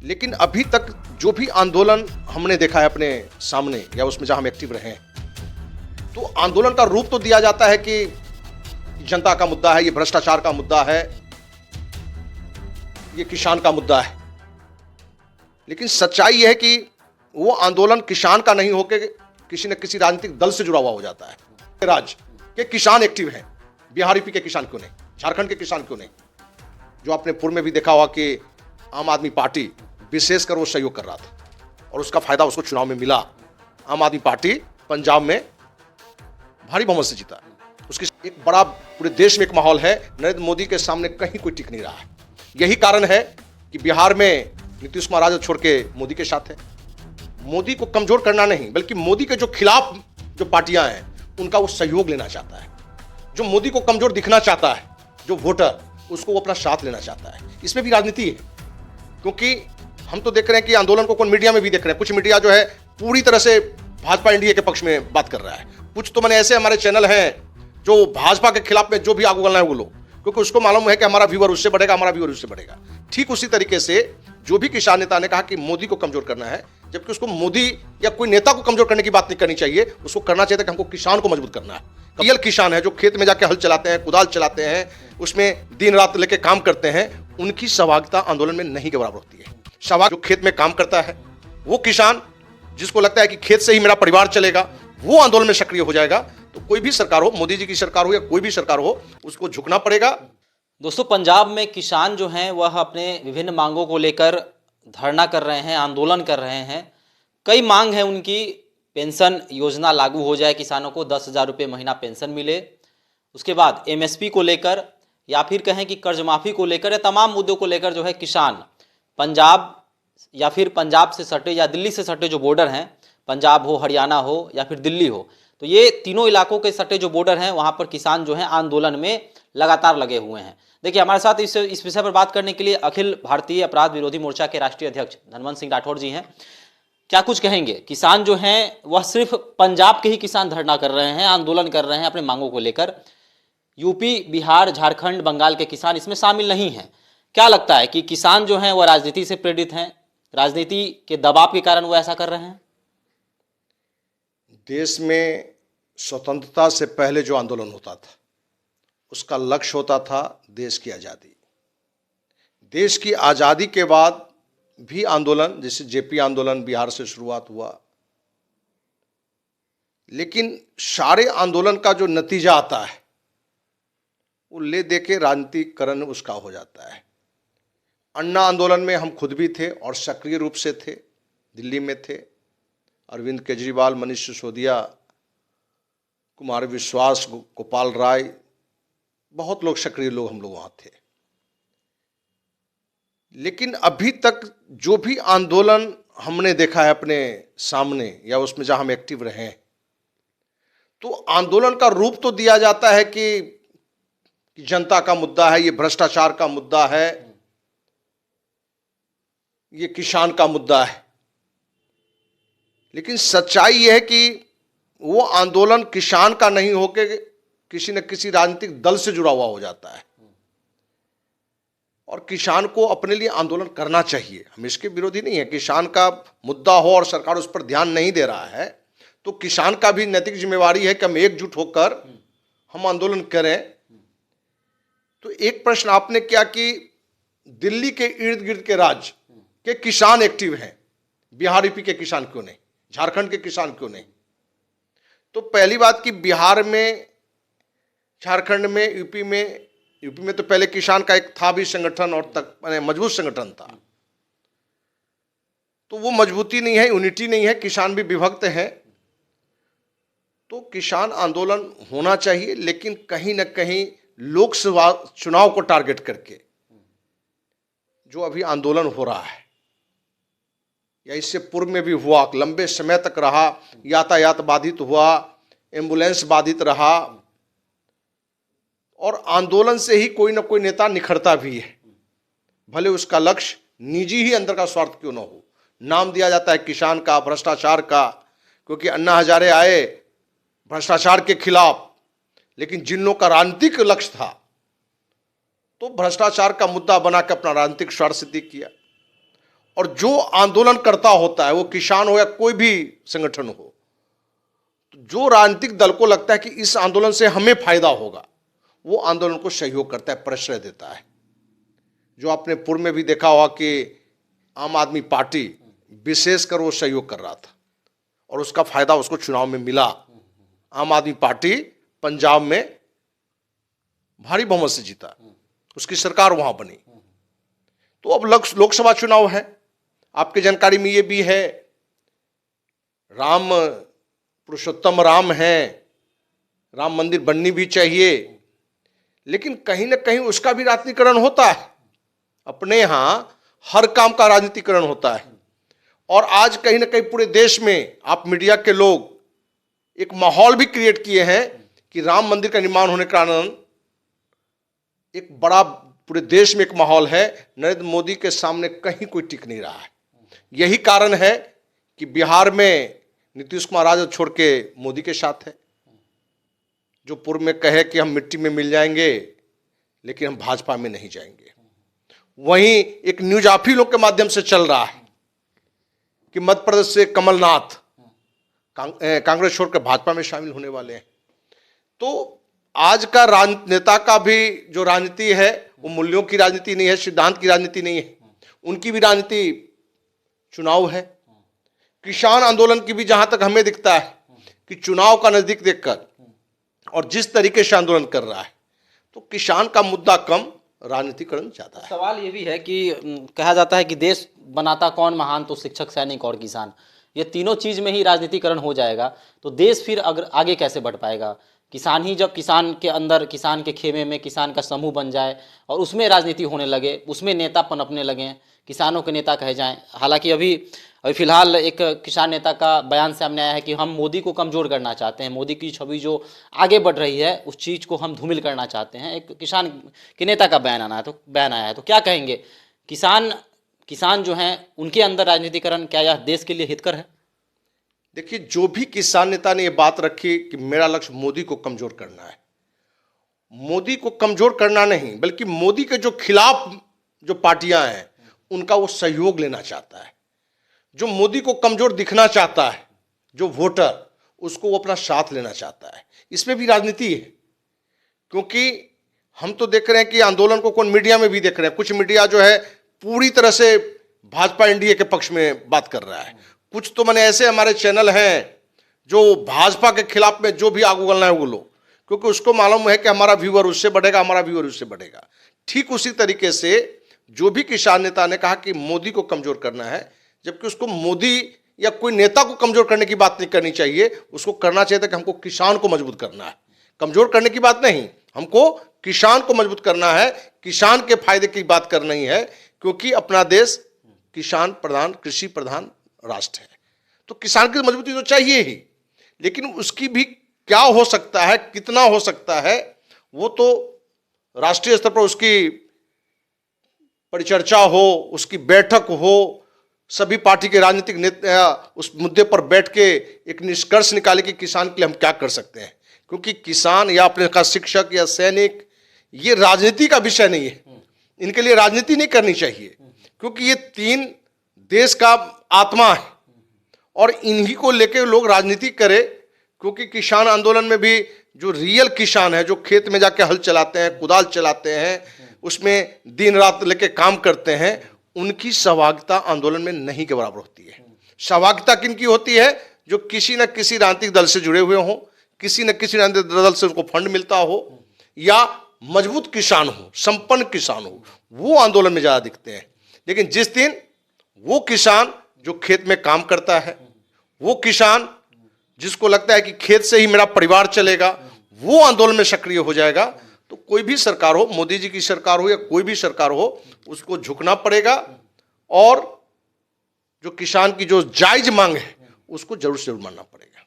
लेकिन अभी तक जो भी आंदोलन हमने देखा है अपने सामने या उसमें जहां हम एक्टिव रहे हैं, तो आंदोलन का रूप तो दिया जाता है कि जनता का मुद्दा है, ये भ्रष्टाचार का मुद्दा है, ये किसान का मुद्दा है। लेकिन सच्चाई यह है कि वो आंदोलन किसान का नहीं होकर किसी न किसी राजनीतिक दल से जुड़ा हुआ हो जाता है। राज्य के किसान एक्टिव हैं, बिहार यूपी के किसान क्यों नहीं, झारखंड के किसान क्यों नहीं? जो आपने पूर्व में भी देखा होगा कि आम आदमी पार्टी विशेषकर वो सहयोग कर रहा था और उसका फायदा उसको चुनाव में मिला। आम आदमी पार्टी पंजाब में भारी बहुमत से जीता। उसकी एक बड़ा पूरे देश में एक माहौल है, नरेंद्र मोदी के सामने कहीं कोई टिक नहीं रहा है। यही कारण है कि बिहार में नीतीश कुमार राजद छोड़ के मोदी के साथ है। मोदी को कमजोर करना नहीं, बल्कि मोदी के जो खिलाफ जो पार्टियां हैं उनका वो सहयोग लेना चाहता है। जो मोदी को कमजोर दिखना चाहता है, जो वोटर, उसको वो अपना साथ लेना चाहता है। इसमें भी राजनीति है, क्योंकि हम तो देख रहे हैं कि आंदोलन को मीडिया में भी देख रहे हैं। कुछ मीडिया जो है पूरी तरह से भाजपा एनडीए के पक्ष में बात कर रहा है। कुछ तो मैंने ऐसे हमारे चैनल हैं जो भाजपा के खिलाफ में जो भी आगे बोलना है वो लोग, क्योंकि उसको मालूम है कि हमारा व्यूअर उससे बढ़ेगा, हमारा व्यूअर उससे बढ़ेगा। ठीक उसी तरीके से जो भी किसान नेता ने कहा कि मोदी को कमजोर करना है, जबकि उसको मोदी या कोई नेता को कमजोर करने की बात नहीं करनी चाहिए। उसको करना चाहिए था कि हमको किसान को मजबूत करना है। रियल किसान है जो खेत में जाके हल चलाते हैं, कुदाल चलाते हैं, उसमें दिन रात लेके काम करते हैं, उनकी सहभागिता आंदोलन में नहीं के बराबर होती है। सहभाग जो खेत में काम करता है, वो किसान जिसको लगता है कि खेत से ही मेरा परिवार चलेगा, वो आंदोलन में सक्रिय हो जाएगा। तो कोई भी सरकार हो, मोदी जी की सरकार हो या कोई भी सरकार हो, उसको झुकना पड़ेगा। दोस्तों, पंजाब में किसान जो हैं वह अपने विभिन्न मांगों को लेकर धरना कर रहे हैं, आंदोलन कर रहे हैं। कई मांग है उनकी। पेंशन योजना लागू हो जाए, किसानों को 10,000 रुपये महीना पेंशन मिले। उसके बाद एमएसपी को लेकर या फिर कहें कि कर्ज माफ़ी को लेकर, या तमाम मुद्दों को लेकर जो है किसान पंजाब या फिर पंजाब से सटे या दिल्ली से सटे जो बॉर्डर हैं, पंजाब हो, हरियाणा हो या फिर दिल्ली हो, तो ये तीनों इलाकों के सटे जो बॉर्डर हैं वहाँ पर किसान जो हैं आंदोलन में लगातार लगे हुए हैं। देखिए, हमारे साथ इस विषय पर बात करने के लिए अखिल भारतीय अपराध विरोधी मोर्चा के राष्ट्रीय अध्यक्ष धनवंत सिंह राठौर जी हैं। क्या कुछ कहेंगे? किसान जो हैं वह सिर्फ पंजाब के ही किसान धरना कर रहे हैं, आंदोलन कर रहे हैं अपने मांगों को लेकर। यूपी, बिहार, झारखंड, बंगाल के किसान इसमें शामिल नहीं हैं। क्या लगता है कि किसान जो हैं वह राजनीति से प्रेरित हैं, राजनीति के दबाव के कारण वो ऐसा कर रहे हैं? देश में स्वतंत्रता से पहले जो आंदोलन होता था उसका लक्ष्य होता था देश की आज़ादी। देश की आज़ादी के बाद भी आंदोलन, जैसे जेपी आंदोलन बिहार से शुरुआत हुआ, लेकिन सारे आंदोलन का जो नतीजा आता है वो ले दे के राजनीतिकरण उसका हो जाता है। अन्ना आंदोलन में हम खुद भी थे और सक्रिय रूप से थे, दिल्ली में थे। अरविंद केजरीवाल, मनीष सिसोदिया, कुमार विश्वास, गोपाल राय, बहुत लोग सक्रिय लोग हम लोग वहाँ थे। लेकिन अभी तक जो भी आंदोलन हमने देखा है अपने सामने या उसमें जहाँ हम एक्टिव रहे हैं, तो आंदोलन का रूप तो दिया जाता है कि जनता का मुद्दा है, ये भ्रष्टाचार का मुद्दा है, ये किसान का मुद्दा है। लेकिन सच्चाई यह है कि वो आंदोलन किसान का नहीं होकर किसी न किसी राजनीतिक दल से जुड़ा हुआ हो जाता है। और किसान को अपने लिए आंदोलन करना चाहिए, हम इसके विरोधी नहीं है। किसान का मुद्दा हो और सरकार उस पर ध्यान नहीं दे रहा है, तो किसान का भी नैतिक जिम्मेवारी है कि हम एकजुट होकर हम आंदोलन करें। तो एक प्रश्न आपने किया कि दिल्ली के इर्द गिर्द के राज्य के किसान एक्टिव हैं, बिहार यूपी के किसान क्यों नहीं, झारखंड के किसान क्यों नहीं? तो पहली बात कि बिहार में, झारखंड में, यूपी में तो पहले किसान का एक था भी संगठन और तक माने मजबूत संगठन था। तो वो मजबूती नहीं है, यूनिटी नहीं है, किसान भी विभक्त हैं। तो किसान आंदोलन होना चाहिए, लेकिन कहीं ना कहीं लोकसभा चुनाव को टारगेट करके जो अभी आंदोलन हो रहा है या इससे पूर्व में भी हुआ, लंबे समय तक रहा, यातायात बाधित हुआ, एम्बुलेंस बाधित रहा, और आंदोलन से ही कोई ना कोई नेता निखरता भी है, भले उसका लक्ष्य निजी ही अंदर का स्वार्थ क्यों ना हो। नाम दिया जाता है किसान का, भ्रष्टाचार का, क्योंकि अन्ना हजारे आए भ्रष्टाचार के खिलाफ, लेकिन जिन लोगों का राजनीतिक लक्ष्य था तो भ्रष्टाचार का मुद्दा बना के अपना राजनीतिक स्वार्थ सिद्धि किया। और जो आंदोलन करता होता है, वो किसान हो या कोई भी संगठन हो, तो जो राजनीतिक दल को लगता है कि इस आंदोलन से हमें फायदा होगा, वो आंदोलन को सहयोग करता है, प्रश्रय देता है। जो आपने पूर्व में भी देखा होगा कि आम आदमी पार्टी विशेषकर वो सहयोग कर रहा था और उसका फायदा उसको चुनाव में मिला। आम आदमी पार्टी पंजाब में भारी बहुमत से जीता, उसकी सरकार वहां बनी। तो अब लोकसभा चुनाव है, आपकी जानकारी में ये भी है, राम पुरुषोत्तम राम है, राम मंदिर बननी भी चाहिए, लेकिन कहीं ना कहीं उसका भी राजनीतिकरण होता है। अपने यहां हर काम का राजनीतिकरण होता है और आज कहीं ना कहीं पूरे देश में आप मीडिया के लोग एक माहौल भी क्रिएट किए हैं कि राम मंदिर का निर्माण होने के कारण एक बड़ा पूरे देश में एक माहौल है, नरेंद्र मोदी के सामने कहीं कोई टिक नहीं रहा है। यही कारण है कि बिहार में नीतीश कुमार राजद छोड़ के मोदी के साथ है, जो पूर्व में कहे कि हम मिट्टी में मिल जाएंगे लेकिन हम भाजपा में नहीं जाएंगे। वहीं एक न्यूज आप ही लोग के माध्यम से चल रहा है कि मध्य प्रदेश से कमलनाथ कांग्रेस छोड़कर भाजपा में शामिल होने वाले हैं। तो आज का नेता का भी जो राजनीति है वो मूल्यों की राजनीति नहीं है, सिद्धांत की राजनीति नहीं है, उनकी भी राजनीति चुनाव है। किसान आंदोलन की भी जहां तक हमें दिखता है कि चुनाव का नजदीक देखकर और जिस तरीके से आंदोलन कर रहा है, तो किसान का मुद्दा कम, राजनीतिकरण ज्यादा है। सवाल ये भी है कि कहा जाता है कि देश बनाता कौन महान, तो शिक्षक, सैनिक और किसान, ये तीनों चीज में ही राजनीतिकरण हो जाएगा तो देश फिर अगर आगे कैसे बढ़ पाएगा। किसान ही जब किसान के अंदर, किसान के खेमे में किसान का समूह बन जाए और उसमें राजनीति होने लगे, उसमें नेता पनपने लगे, किसानों के नेता कहे जाएं। हालांकि अभी फिलहाल एक किसान नेता का बयान सामने आया है कि हम मोदी को कमज़ोर करना चाहते हैं, मोदी की छवि जो आगे बढ़ रही है उस चीज़ को हम धूमिल करना चाहते हैं। एक किसान के नेता का बयान आया है, तो क्या कहेंगे, किसान जो हैं उनके अंदर राजनीतिकरण क्या यह देश के लिए हितकर है? देखिए, जो भी किसान नेता ने ये बात रखी कि मेरा लक्ष्य मोदी को कमजोर करना है, मोदी को कमजोर करना नहीं बल्कि मोदी के जो खिलाफ जो पार्टियां हैं उनका वो सहयोग लेना चाहता है। जो मोदी को कमजोर दिखना चाहता है, जो वोटर, उसको वो अपना साथ लेना चाहता है। इसमें भी राजनीति है, क्योंकि हम तो देख रहे हैं कि आंदोलन को कौन मीडिया में भी देख रहे हैं, कुछ मीडिया जो है पूरी तरह से भाजपा एनडीए के पक्ष में बात कर रहा है, कुछ तो मैंने ऐसे हमारे चैनल हैं जो भाजपा के खिलाफ में जो भी आग उगलना है उगलो, क्योंकि उसको मालूम है कि हमारा व्यूअर उससे बढ़ेगा, हमारा व्यूअर उससे बढ़ेगा। ठीक उसी तरीके से जो भी किसान नेता ने कहा कि मोदी को कमजोर करना है, जबकि उसको मोदी या कोई नेता को कमजोर करने की बात नहीं करनी चाहिए, उसको करना चाहिए था कि हमको किसान को मजबूत करना है, कमजोर करने की बात नहीं, हमको किसान को मजबूत करना है, किसान के फायदे की बात करनी है, क्योंकि अपना देश किसान प्रधान, कृषि प्रधान राष्ट्र है। तो किसान की मजबूती तो चाहिए ही, लेकिन उसकी भी क्या हो सकता है, कितना हो सकता है, वो तो राष्ट्रीय स्तर पर उसकी परिचर्चा हो, उसकी बैठक हो, सभी पार्टी के राजनीतिक नेता उस मुद्दे पर बैठ के एक निष्कर्ष निकाले कि किसान के लिए हम क्या कर सकते हैं। क्योंकि किसान या अपने का शिक्षक या सैनिक, ये राजनीति का विषय नहीं है, इनके लिए राजनीति नहीं करनी चाहिए, क्योंकि ये तीन देश का आत्मा है और इन्हीं को लेकर लोग राजनीति करें। क्योंकि किसान आंदोलन में भी जो रियल किसान है, जो खेत में जाके हल चलाते हैं, कुदाल चलाते हैं, उसमें दिन रात लेके काम करते हैं, उनकी सहभागिता आंदोलन में नहीं के बराबर होती है। सहभागिता किनकी होती है? जो किसी न किसी राजनीतिक दल से जुड़े हुए हों, किसी न किसी राजनीतिक दल से उनको फंड मिलता हो, या मजबूत किसान हो, संपन्न किसान हो, वो आंदोलन में ज्यादा दिखते हैं। लेकिन जिस दिन वो किसान जो खेत में काम करता है, वो किसान जिसको लगता है कि खेत से ही मेरा परिवार चलेगा, वो आंदोलन में सक्रिय हो जाएगा, तो कोई भी सरकार हो, मोदी जी की सरकार हो या कोई भी सरकार हो, उसको झुकना पड़ेगा और जो किसान की जो जायज मांग है उसको जरूर से जरूर मानना पड़ेगा।